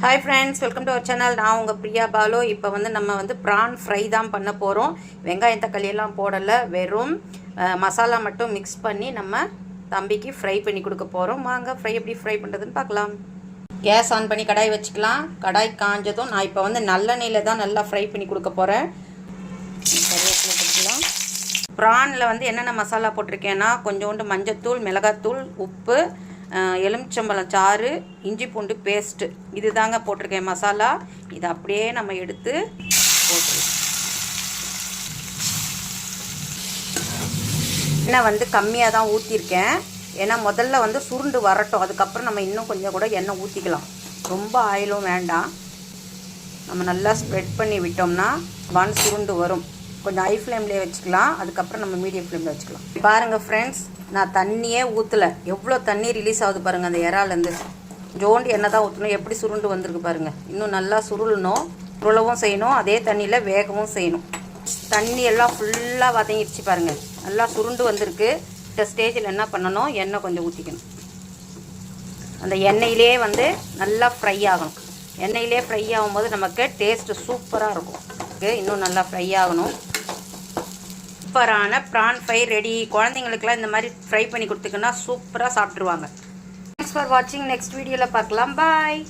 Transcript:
Hi friends, welcome to our channel. நான் உங்கள் பிரியா பாலு. இப்போ நம்ம ப்ரான் ஃப்ரை தான் பண்ண போகிறோம். வெங்காயம் தக்காளி எல்லாம் போடலை, வெறும் மசாலா மட்டும் மிக்ஸ் பண்ணி நம்ம தம்பிக்கு ஃப்ரை பண்ணி கொடுக்க போகிறோம். வாங்க ஃப்ரை எப்படி ஃப்ரை பண்ணுறதுன்னு பார்க்கலாம். கேஸ் ஆன் பண்ணி கடாய் வச்சுக்கலாம். கடாய் காஞ்சதும் நான் இப்போ நல்லெண்ணெயில் தான் நல்லா ஃப்ரை பண்ணி கொடுக்க போகிறேன். கருவேப்பிலை போட்டுக்கலாம். ப்ரானில் என்னென்ன மசாலா போட்டிருக்கேன்னா, கொஞ்சோண்டு மஞ்சத்தூள், மிளகாத்தூள், உப்பு, எலுமிச்சம்பழம் சாறு, இஞ்சி பூண்டு பேஸ்ட்டு, இது தாங்க போட்டிருக்கேன் மசாலா. இதை அப்படியே நம்ம எடுத்து போட்டுருவோம். எண்ணெய் கம்மியாக தான் ஊற்றிருக்கேன். ஏன்னா முதல்ல சுருண்டு வரட்டும், அதுக்கப்புறம் நம்ம இன்னும் கொஞ்சம் கூட எண்ணெய் ஊற்றிக்கலாம். ரொம்ப ஆயிலும் வேண்டாம். நம்ம நல்லா ஸ்ப்ரெட் பண்ணி விட்டோம்னா சுருண்டு வரும். கொஞ்சம் ஹை ஃப்ளேம்லேயே வச்சுக்கலாம், அதுக்கப்புறம் நம்ம மீடியம் ஃப்ளேமில் வச்சுக்கலாம். பாருங்கள் ஃப்ரெண்ட்ஸ், நான் தண்ணியே ஊற்றலை. எவ்வளோ தண்ணி ரிலீஸ் ஆகுது பாருங்கள். அந்த இறாலேருந்து ஜோண்டி எண்ணெய் தான் ஊற்றணும். எப்படி சுருண்டு வந்திருக்கு பாருங்கள். இன்னும் நல்லா சுருளணும், சுருளவும் செய்யணும், அதே தண்ணியில் வேகவும் செய்யணும். தண்ணி எல்லாம் ஃபுல்லாக வதங்கிடுச்சு பாருங்கள். நல்லா சுருண்டு வந்திருக்கு. இந்த ஸ்டேஜில் என்ன பண்ணணும், எண்ணெய் கொஞ்சம் ஊற்றிக்கணும். அந்த எண்ணெயிலே நல்லா ஃப்ரை ஆகணும். எண்ணெயிலே ஃப்ரை ஆகும்போது நமக்கு டேஸ்ட்டு சூப்பராக இருக்கும். இன்னும் நல்லா ஃப்ரை ஆகணும். சூப்பரான ப்ரான் ஃப்ரை ரெடி. குழந்தைங்களுக்குலாம் இந்த மாதிரி ஃப்ரை பண்ணி கொடுத்துக்குன்னா சூப்பராக சாப்பிட்ருவாங்க. தேங்க்ஸ் ஃபார் வாட்சிங். நெக்ஸ்ட் வீடியோவில் பார்க்கலாம். பாய்.